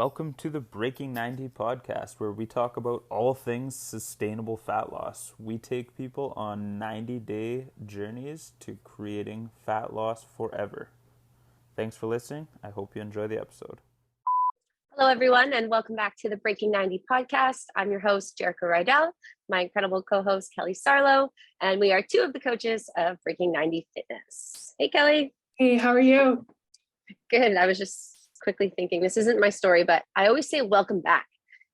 Welcome to the Breaking 90 podcast, where we talk about all things sustainable fat loss. We take people on 90-day journeys to creating fat loss forever. Thanks for listening. I hope you enjoy the episode. Hello, everyone, and welcome back to the Breaking 90 podcast. I'm your host, Jerrika Rydell, my incredible co-host, Kelly Sarlo, and we are two of the coaches of Breaking 90 Fitness. Hey, Kelly. Hey, how are you? Good. I was just quickly thinking, this isn't my story, but I always say welcome back.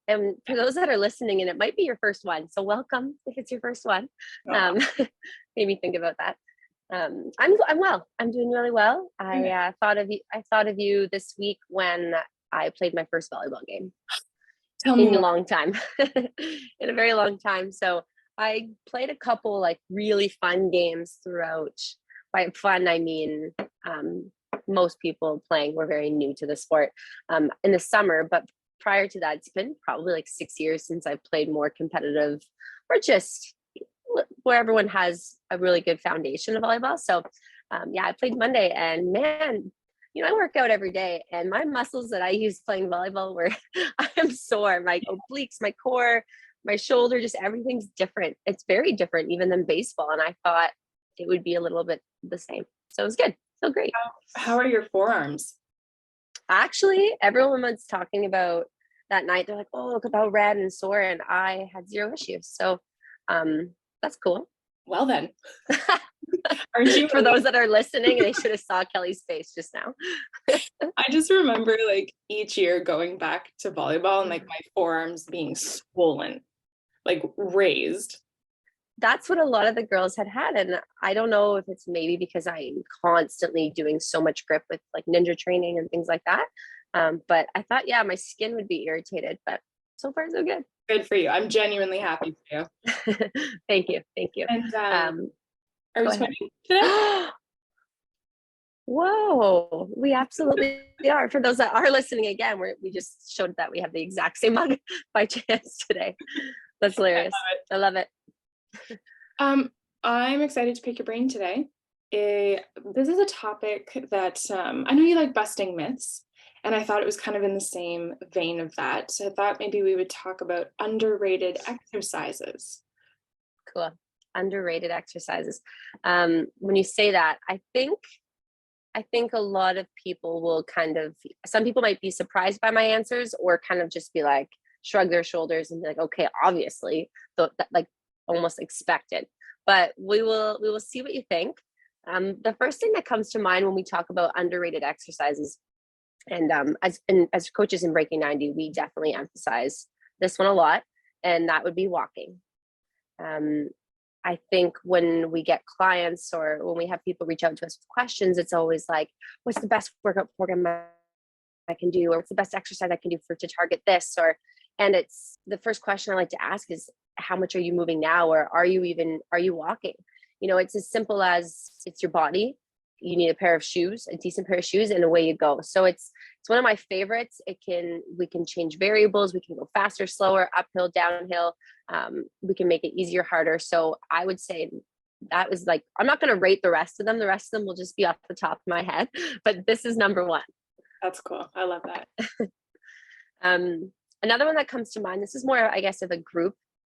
And for those that are listening, and it might be your first one, so welcome if it's your first one. Made me think about that. I'm well. I'm doing really well. I thought of you this week when I played my first volleyball game. Tell me in a long time, in a very long time. So I played a couple like really fun games throughout. By fun, I mean most people playing were very new to the sport in the summer. But prior to that, it's been probably like 6 years since I've played more competitive or just where everyone has a really good foundation of volleyball. So I played Monday, and man, I work out every day, and my muscles that I use playing volleyball were, I am sore. My obliques, my core, my shoulder, just everything's different. It's very different even than baseball. And I thought it would be a little bit the same. So it was good. So great. How are your forearms? Actually, everyone was talking about that night. They're like, oh, look about red and sore. And I had zero issues. So that's cool. Well then. Aren't you? For those that are listening, they should have saw Kelly's face just now. I just remember like each year going back to volleyball and like my forearms being swollen, like raised. That's what a lot of the girls had. And I don't know if it's maybe because I'm constantly doing so much grip with like ninja training and things like that. But I thought, my skin would be irritated, but so far so good. Good for you. I'm genuinely happy for you. Thank you. And are you sweating today? Whoa, we absolutely are. For those that are listening again, we just showed that we have the exact same mug by chance today. That's hilarious. I love it. I'm excited to pick your brain today. This is a topic that I know you like busting myths, and I thought it was kind of in the same vein of that. So I thought maybe we would talk about underrated exercises. Cool. Underrated exercises. When you say that, I think a lot of people will some people might be surprised by my answers, or kind of just be like, shrug their shoulders and be like, okay, obviously, like almost expected. But we will see what you think. The first thing that comes to mind when we talk about underrated exercises, and as coaches in Breaking 90, we definitely emphasize this one a lot, and that would be walking. I think when we get clients or when we have people reach out to us with questions, it's always like, what's the best workout program I can do? Or what's the best exercise I can do to target this? And it's the first question I like to ask is, how much are you moving now? Or are you walking? It's as simple as it's your body. You need a decent pair of shoes, and away you go. So it's one of my favorites. We can change variables. We can go faster, slower, uphill, downhill. We can make it easier, harder. So I would say that was like, I'm not going to rate the rest of them. The rest of them will just be off the top of my head, but this is number one. That's cool. I love that. Another one that comes to mind, this is more, I guess, of a group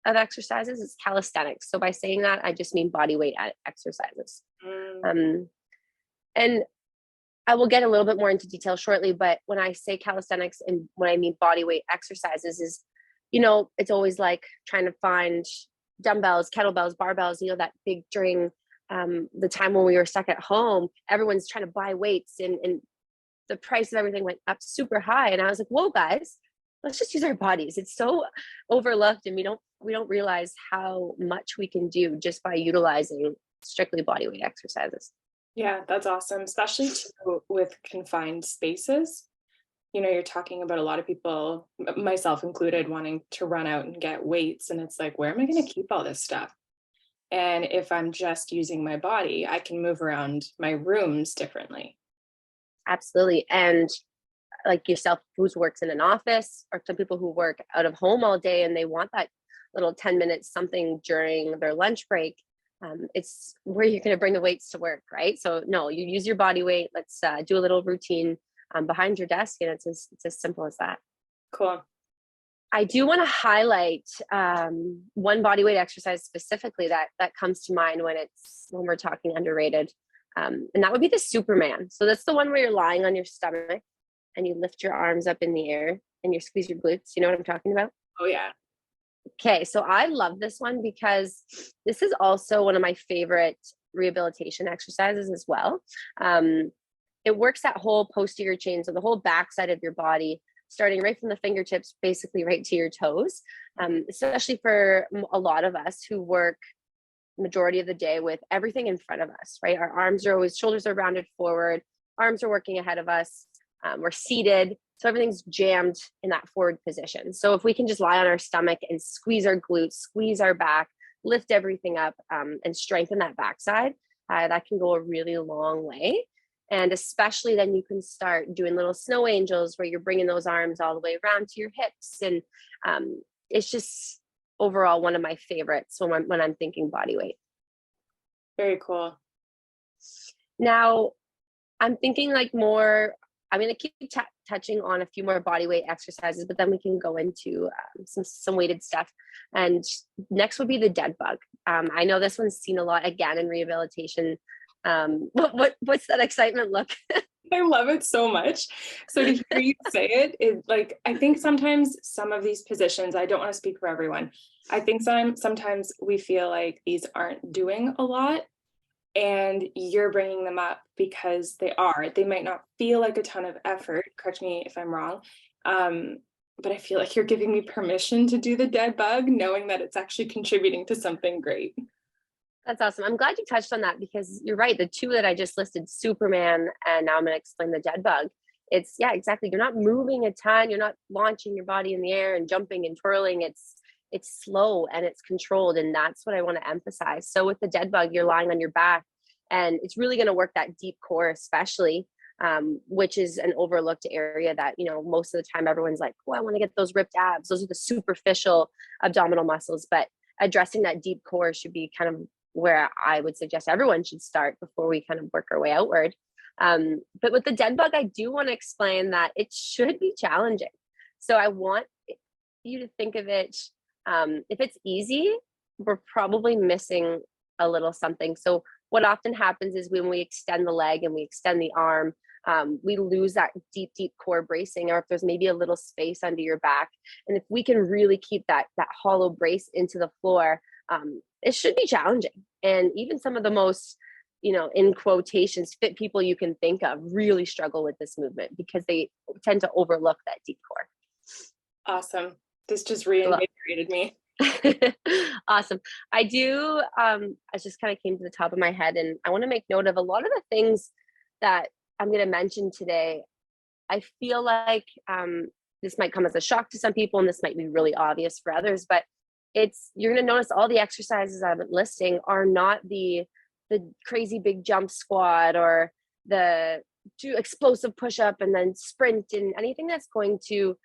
of exercises, is calisthenics. So by saying that, I just mean body weight exercises. And I will get a little bit more into detail shortly, but when I say calisthenics and when I mean body weight exercises is, it's always like trying to find dumbbells, kettlebells, barbells, that big during the time when we were stuck at home, everyone's trying to buy weights and the price of everything went up super high. And I was like, whoa, guys, let's just use our bodies. It's so overlooked, and we don't realize how much we can do just by utilizing strictly body weight exercises. Yeah, that's awesome, especially too with confined spaces. You're talking about a lot of people, myself included, wanting to run out and get weights. And it's like, where am I going to keep all this stuff? And if I'm just using my body, I can move around my rooms differently. Absolutely. And like yourself, who works in an office, or some people who work out of home all day and they want that little 10 minutes something during their lunch break. It's where you're going to bring the weights to work, right? So no, you use your body weight. Let's do a little routine behind your desk, and it's as simple as that. Cool. I do want to highlight one body weight exercise specifically that comes to mind when we're talking underrated. And that would be the Superman. So that's the one where you're lying on your stomach and you lift your arms up in the air and you squeeze your glutes. You know what I'm talking about? Oh yeah. Okay, so I love this one because this is also one of my favorite rehabilitation exercises as well. It works that whole posterior chain, so the whole backside of your body, starting right from the fingertips, basically right to your toes, especially for a lot of us who work majority of the day with everything in front of us, right? Our shoulders are rounded forward, arms are working ahead of us, we're seated, so everything's jammed in that forward position. So if we can just lie on our stomach and squeeze our glutes, squeeze our back, lift everything up, and strengthen that backside, that can go a really long way. And especially then you can start doing little snow angels where you're bringing those arms all the way around to your hips. And it's just overall one of my favorites when I'm thinking body weight. Very cool. Now, I'm thinking like more, I'm going to keep touching on a few more body weight exercises, but then we can go into some weighted stuff. And next would be the dead bug. I know this one's seen a lot again in rehabilitation. What's that excitement look? I love it so much. So to hear you say it like, I think sometimes some of these positions, I don't want to speak for everyone. I think sometimes we feel like these aren't doing a lot, and you're bringing them up because they might not feel like a ton of effort. Correct me if I'm wrong. But I feel like you're giving me permission to do the dead bug, knowing that it's actually contributing to something great. That's awesome. I'm glad you touched on that because you're right. The two that I just listed, Superman, and now I'm going to explain the dead bug. Yeah, exactly. You're not moving a ton. You're not launching your body in the air and jumping and twirling. It's slow and it's controlled. And that's what I want to emphasize. So with the dead bug, you're lying on your back and it's really going to work that deep core, especially, which is an overlooked area that, most of the time everyone's like, oh, I want to get those ripped abs. Those are the superficial abdominal muscles, but addressing that deep core should be kind of where I would suggest everyone should start before we kind of work our way outward. But with the dead bug, I do want to explain that it should be challenging. So I want you to think of it, if it's easy, we're probably missing a little something. So what often happens is when we extend the leg and we extend the arm, we lose that deep core bracing, or if there's maybe a little space under your back. And if we can really keep that hollow brace into the floor, it should be challenging. And even some of the most, in quotations, fit people you can think of really struggle with this movement because they tend to overlook that deep core. Awesome. This just reinvigorated me. Awesome. I do, I just kind of came to the top of my head, and I want to make note of a lot of the things that I'm going to mention today. I feel like this might come as a shock to some people, and this might be really obvious for others, but you're going to notice all the exercises I'm listing are not the crazy big jump squat or the explosive push up and then sprint and anything that's going to,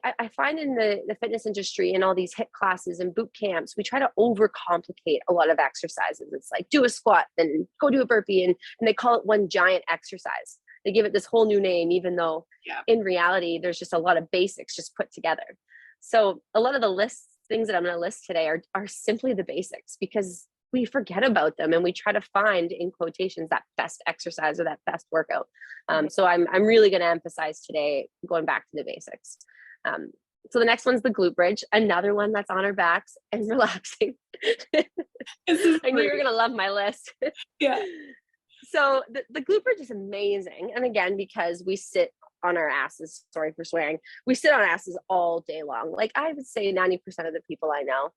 I find in the fitness industry and all these HIIT classes and boot camps, we try to overcomplicate a lot of exercises. It's like do a squat, then go do a burpee, and they call it one giant exercise. They give it this whole new name, even though in reality, there's just a lot of basics just put together. So a lot of the things that I'm going to list today are simply the basics because we forget about them and we try to find, in quotations, that best exercise or that best workout. So I'm really going to emphasize today going back to the basics. So the next one's the glute bridge, another one that's on our backs and relaxing. I knew you were going to love my list. Yeah. So the glute bridge is amazing. And again, because we sit on our asses, sorry for swearing, we sit on asses all day long. Like I would say 90% of the people I know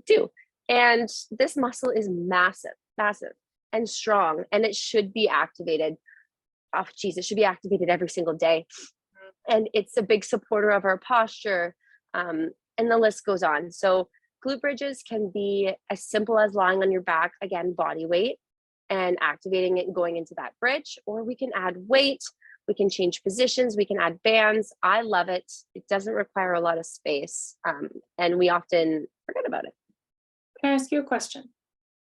do. And this muscle is massive and strong, and it should be activated. It should be activated every single day. And it's a big supporter of our posture, and the list goes on. So glute bridges can be as simple as lying on your back, again, body weight, and activating it and going into that bridge, or we can add weight. We can change positions. We can add bands. I love it. It doesn't require a lot of space. And we often forget about it. Can I ask you a question?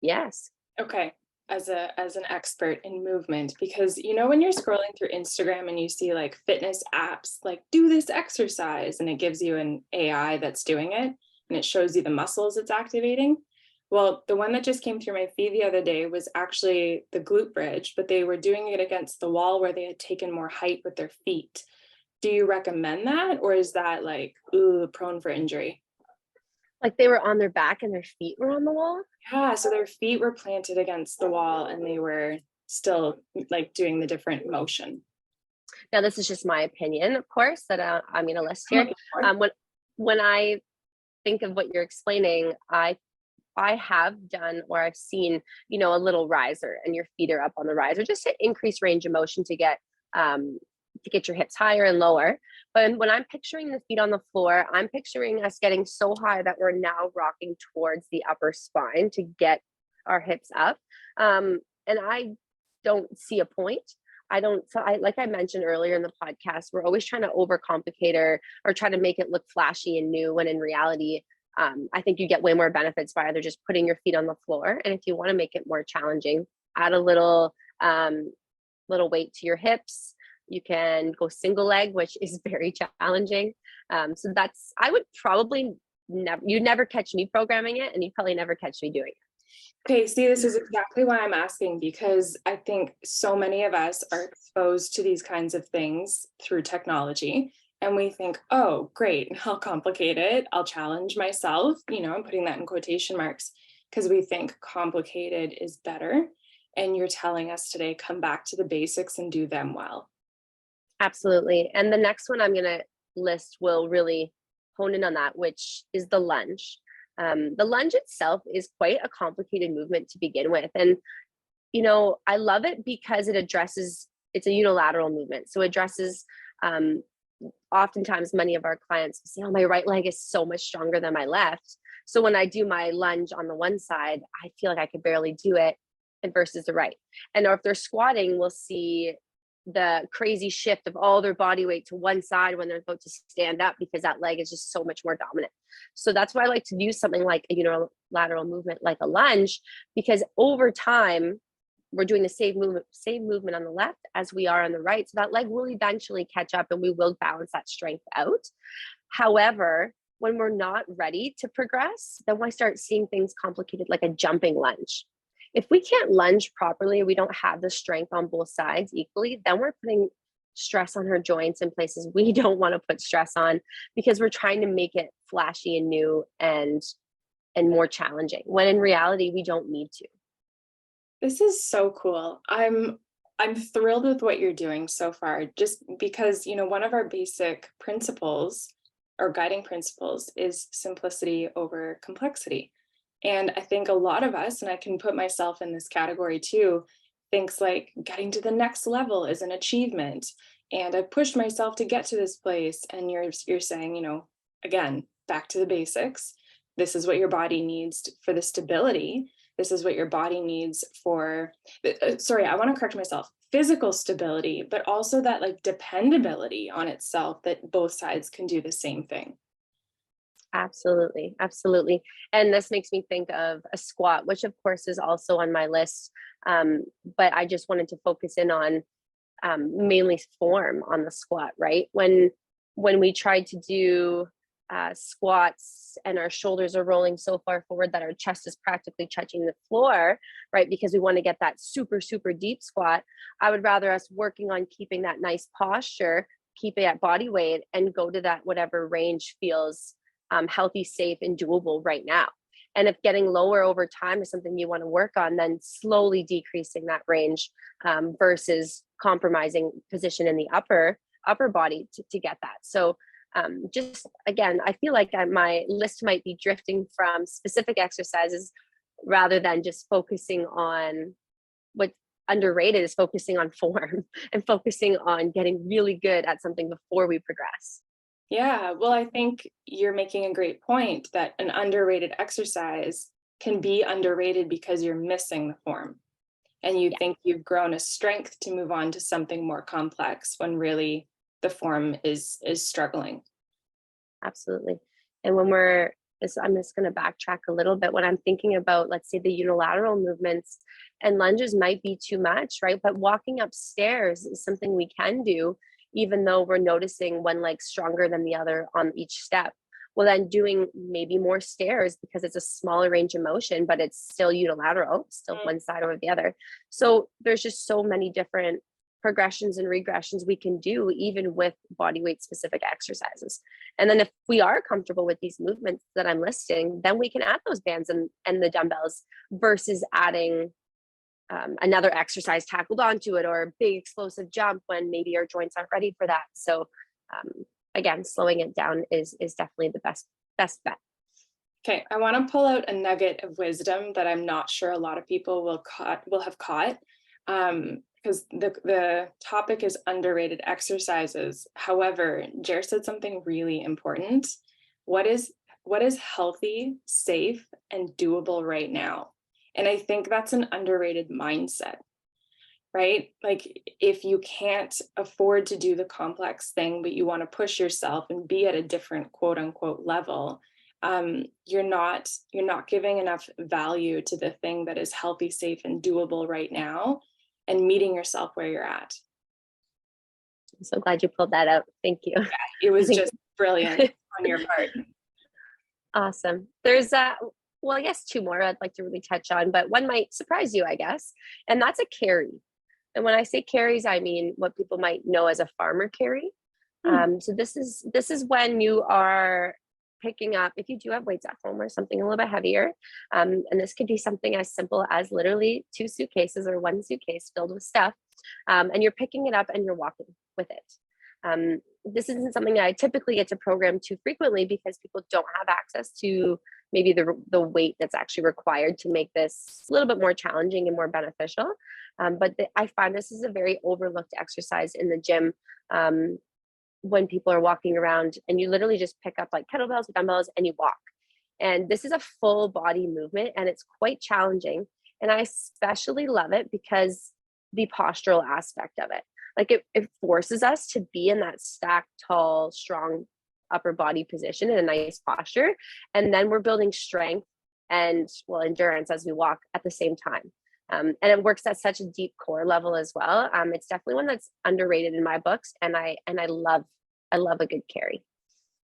Yes. Okay. as an expert in movement, because you know when you're scrolling through Instagram and you see like fitness apps like do this exercise and it gives you an AI that's doing it and it shows you the muscles it's activating. Well, the one that just came through my feed the other day was actually the glute bridge, but they were doing it against the wall where they had taken more height with their feet. Do you recommend that, or is that like, ooh, prone for injury? Like they were on their back and their feet were on the wall? Yeah, so their feet were planted against the wall and they were still like doing the different motion. Now, this is just my opinion, of course, that I'm going to list I'm here. looking for it. When I think of what you're explaining, I have done, or I've seen, a little riser and your feet are up on the riser just to increase range of motion to get your hips higher and lower. But when I'm picturing the feet on the floor, I'm picturing us getting so high that we're now rocking towards the upper spine to get our hips up. And I don't see a point. Like I mentioned earlier in the podcast, we're always trying to overcomplicate or try to make it look flashy and new, when in reality, I think you get way more benefits by either just putting your feet on the floor. And if you want to make it more challenging, add a little weight to your hips. You can go single leg, which is very challenging. So I would probably you'd never catch me programming it, and you'd probably never catch me doing it. Okay, see, this is exactly why I'm asking, because I think so many of us are exposed to these kinds of things through technology. And we think, oh, great, I'll complicate it. I'll challenge myself. I'm putting that in quotation marks because we think complicated is better. And you're telling us today, come back to the basics and do them well. Absolutely. And the next one I'm going to list will really hone in on that, which is the lunge. The lunge itself is quite a complicated movement to begin with. And, I love it because it's a unilateral movement. So it addresses, oftentimes many of our clients say, oh, my right leg is so much stronger than my left. So when I do my lunge on the one side, I feel like I could barely do it, and versus the right. And or if they're squatting, we'll see the crazy shift of all their body weight to one side when they're about to stand up, because that leg is just so much more dominant. So that's why I like to use something like a unilateral movement like a lunge, because over time we're doing the same movement on the left as we are on the right. So that leg will eventually catch up and we will balance that strength out. However, when we're not ready to progress, then we start seeing things complicated, like a jumping lunge. If we can't lunge properly, we don't have the strength on both sides equally, then we're putting stress on her joints in places we don't want to put stress on, because we're trying to make it flashy and new and more challenging, when in reality, we don't need to. This is so cool. I'm thrilled with what you're doing so far, just because, one of our basic principles or guiding principles is simplicity over complexity. And I think a lot of us, and I can put myself in this category too, thinks like getting to the next level is an achievement. And I've pushed myself to get to this place. And you're saying, again, back to the basics. This is what your body needs for the stability. This is what your body needs for, I want to correct myself, physical stability, but also that like dependability on itself, that both sides can do the same thing. Absolutely. Absolutely. And this makes me think of a squat, which of course is also on my list. But I just wanted to focus in on mainly form on the squat, right? When we tried to do squats and our shoulders are rolling so far forward that our chest is practically touching the floor, right? Because we want to get that super, super deep squat. I would rather us working on keeping that nice posture, keep it at body weight, and go to that whatever range feels healthy, safe, and doable right now. And if getting lower over time is something you want to work on, then slowly decreasing that range versus compromising position in the upper body to get that. So just again, I feel like my list might be drifting from specific exercises rather than just focusing on what's underrated, is focusing on form and focusing on getting really good at something before we progress. Yeah, well, I think you're making a great point that an underrated exercise can be underrated because you're missing the form. And you think you've grown a strength to move on to something more complex when really the form is struggling. Absolutely. And when we're I'm just going to backtrack a little bit. When I'm thinking about, let's say, the unilateral movements, and lunges might be too much, right? But walking upstairs is something we can do, even though we're noticing one leg stronger than the other on each step. Well, then doing maybe more stairs, because it's a smaller range of motion, but it's still unilateral, still one side over the other. So there's just so many different progressions and regressions we can do, even with body weight specific exercises. And then if we are comfortable with these movements that I'm listing, then we can add those bands and the dumbbells versus adding another exercise tackled onto it, or a big explosive jump when maybe our joints aren't ready for that. So again, slowing it down is definitely the best bet. Okay, I want to pull out a nugget of wisdom that I'm not sure a lot of people will have caught, because the topic is underrated exercises. However, Jer said something really important. What is healthy, safe, and doable right now? And I think that's an underrated mindset, right? Like, if you can't afford to do the complex thing, but you want to push yourself and be at a different quote unquote level, you're not giving enough value to the thing that is healthy, safe, and doable right now, and meeting yourself where you're at. I'm so glad you pulled that out. Thank you. Yeah, it was just brilliant on your part. Awesome. There's well, I guess two more I'd like to really touch on, but one might surprise you, I guess. And that's a carry. And when I say carries, I mean what people might know as a farmer carry. So this is when you are picking up, if you do have weights at home or something a little bit heavier, and this could be something as simple as literally 2 suitcases or 1 suitcase filled with stuff, and you're picking it up and you're walking with it. This isn't something that I typically get to program too frequently, because people don't have access to maybe the weight that's actually required to make this a little bit more challenging and more beneficial. But I find this is a very overlooked exercise in the gym, when people are walking around, and you literally just pick up like kettlebells or dumbbells and you walk. And this is a full body movement, and it's quite challenging. And I especially love it because the postural aspect of it, like it forces us to be in that stacked, tall, strong upper body position in a nice posture. And then we're building strength and, well, endurance as we walk at the same time. And it works at such a deep core level as well. It's definitely one that's underrated in my books, and I love a good carry.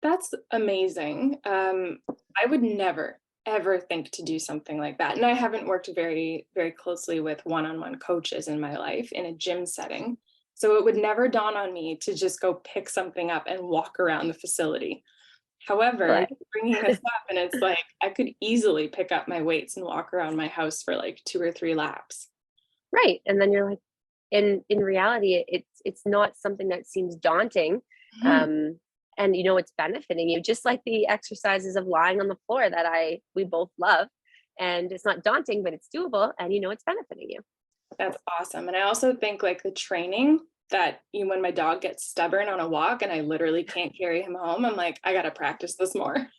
That's amazing. I would never ever think to do something like that, and I haven't worked very, very closely with one-on-one coaches in my life in a gym setting, so it would never dawn on me to just go pick something up and walk around the facility. However, bringing this up, and it's like I could easily pick up my weights and walk around my house for like 2 or 3 laps. Right. And then you're like, in reality, it's not something that seems daunting. And it's benefiting you, just like the exercises of lying on the floor that we both love. And it's not daunting, but it's doable, and it's benefiting you. That's awesome. And I also think like the training that when my dog gets stubborn on a walk and I literally can't carry him home, I'm like, I got to practice this more.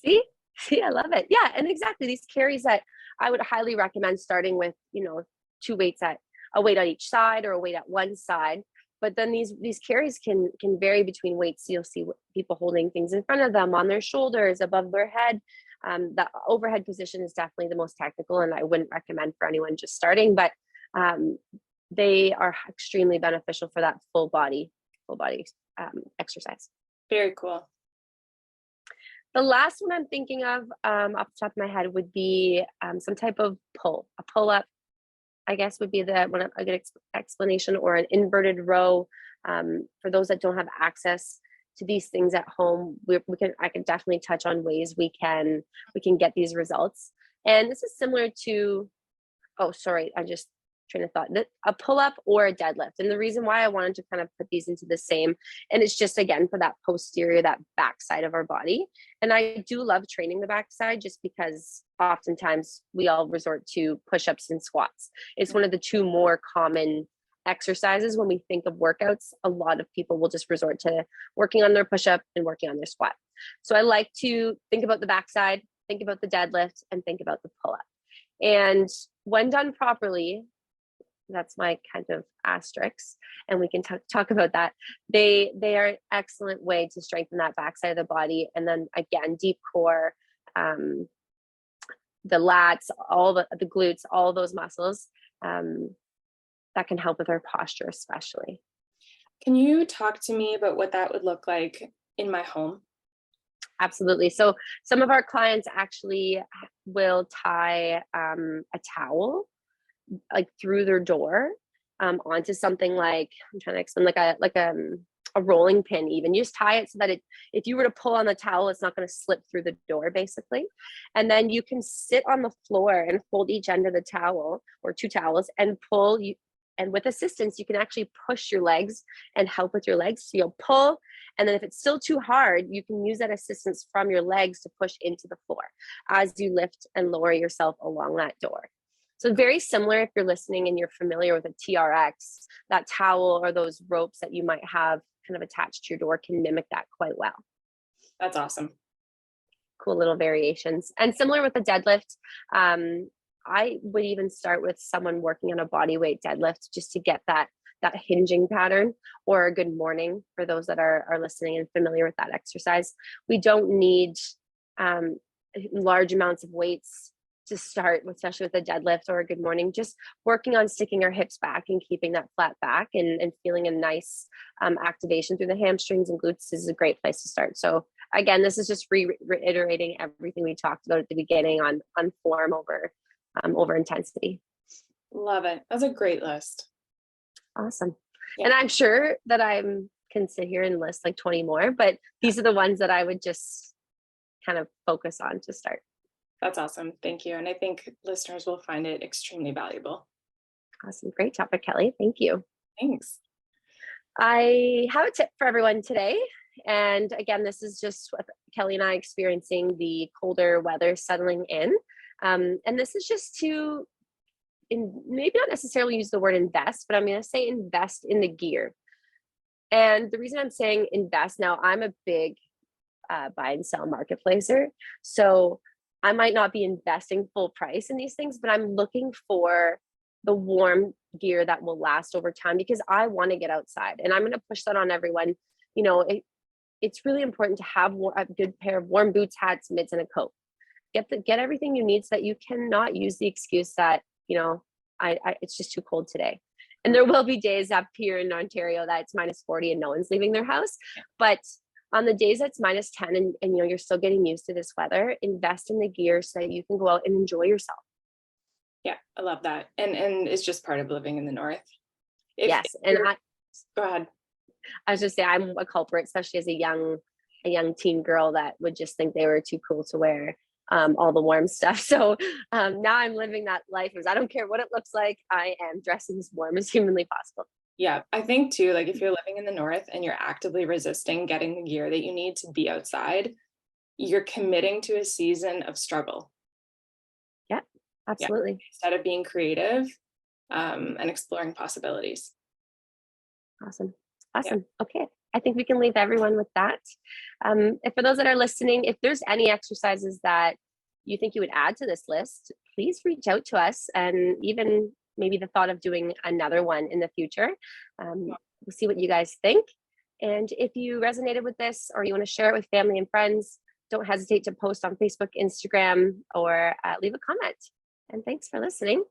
See, I love it. Yeah. And exactly, these carries that I would highly recommend starting with, 2 weights at a weight on each side or a weight at one side. But then these carries can vary between weights. You'll see people holding things in front of them, on their shoulders, above their head. The overhead position is definitely the most technical, and I wouldn't recommend for anyone just starting, but they are extremely beneficial for that full body exercise. Very cool. The last one I'm thinking of off the top of my head would be some type of pull. A pull-up, I guess, would be a good explanation, or an inverted row. For those that don't have access to these things at home, I can definitely touch on ways we can get these results. And this is similar to, I just train of thought, a pull-up or a deadlift. And the reason why I wanted to kind of put these into the same, and it's just, again, for that posterior, that backside of our body. And I do love training the backside, just because oftentimes we all resort to push-ups and squats. It's one of the 2 more common exercises when we think of workouts. A lot of people will just resort to working on their push-up and working on their squat. So I like to think about the backside, think about the deadlift, and think about the pull-up. And when done properly, that's my kind of asterisk, and we can talk about that. They are an excellent way to strengthen that backside of the body. And then again, deep core, the lats, all the glutes, all those muscles, that can help with our posture, especially. Can you talk to me about what that would look like in my home? Absolutely. So some of our clients actually will tie a towel like through their door onto something like, I'm trying to explain, like a rolling pin. Even you just tie it so that if you were to pull on the towel, it's not going to slip through the door, basically. And then you can sit on the floor and hold each end of the towel or two towels and pull. And with assistance, you can actually push your legs and help with your legs. So you'll pull, and then if it's still too hard, you can use that assistance from your legs to push into the floor as you lift and lower yourself along that door. So very similar, if you're listening and you're familiar with a TRX, that towel or those ropes that you might have kind of attached to your door can mimic that quite well. That's awesome. Cool little variations. And similar with the deadlift, I would even start with someone working on a body weight deadlift just to get that hinging pattern, or a good morning for those that are listening and familiar with that exercise. We don't need large amounts of weights to start, especially with a deadlift or a good morning. Just working on sticking our hips back and keeping that flat back and feeling a nice activation through the hamstrings and glutes is a great place to start. So again, this is just reiterating everything we talked about at the beginning on form over intensity. Love it. That's a great list. Awesome. Yeah. And I'm sure that I can sit here and list like 20 more, but these are the ones that I would just kind of focus on to start. That's awesome. Thank you. And I think listeners will find it extremely valuable. Awesome. Great topic, Kelly. Thank you. Thanks. I have a tip for everyone today. And again, this is just with Kelly and I experiencing the colder weather settling in. And this is just to maybe not necessarily use the word invest, but I'm going to say invest in the gear. And the reason I'm saying invest, now I'm a big buy and sell marketplacer. So I might not be investing full price in these things, but I'm looking for the warm gear that will last over time because I want to get outside, and I'm going to push that on everyone. You know, it's really important to have a good pair of warm boots, hats, mitts, and a coat. Get everything you need so that you cannot use the excuse that, you know, it's just too cold today. And there will be days up here in Ontario that it's minus 40 and no one's leaving their house. But on the days that's minus 10 and you know, you're still getting used to this weather, invest in the gear so that you can go out and enjoy yourself. Yeah, I love that. And it's just part of living in the North. Yes. Go ahead. I was just saying, I'm a culprit, especially as a young teen girl that would just think they were too cool to wear all the warm stuff. So now I'm living that life. I don't care what it looks like. I am dressing as warm as humanly possible. Yeah, I think too, like if you're living in the North and you're actively resisting getting the gear that you need to be outside, you're committing to a season of struggle. Yeah, absolutely. Yeah, instead of being creative and exploring possibilities. Awesome. Yeah. Okay. I think we can leave everyone with that. And for those that are listening, if there's any exercises that you think you would add to this list, please reach out to us, and even maybe the thought of doing another one in the future. We'll see what you guys think. And if you resonated with this or you want to share it with family and friends, don't hesitate to post on Facebook, Instagram, or leave a comment. And thanks for listening.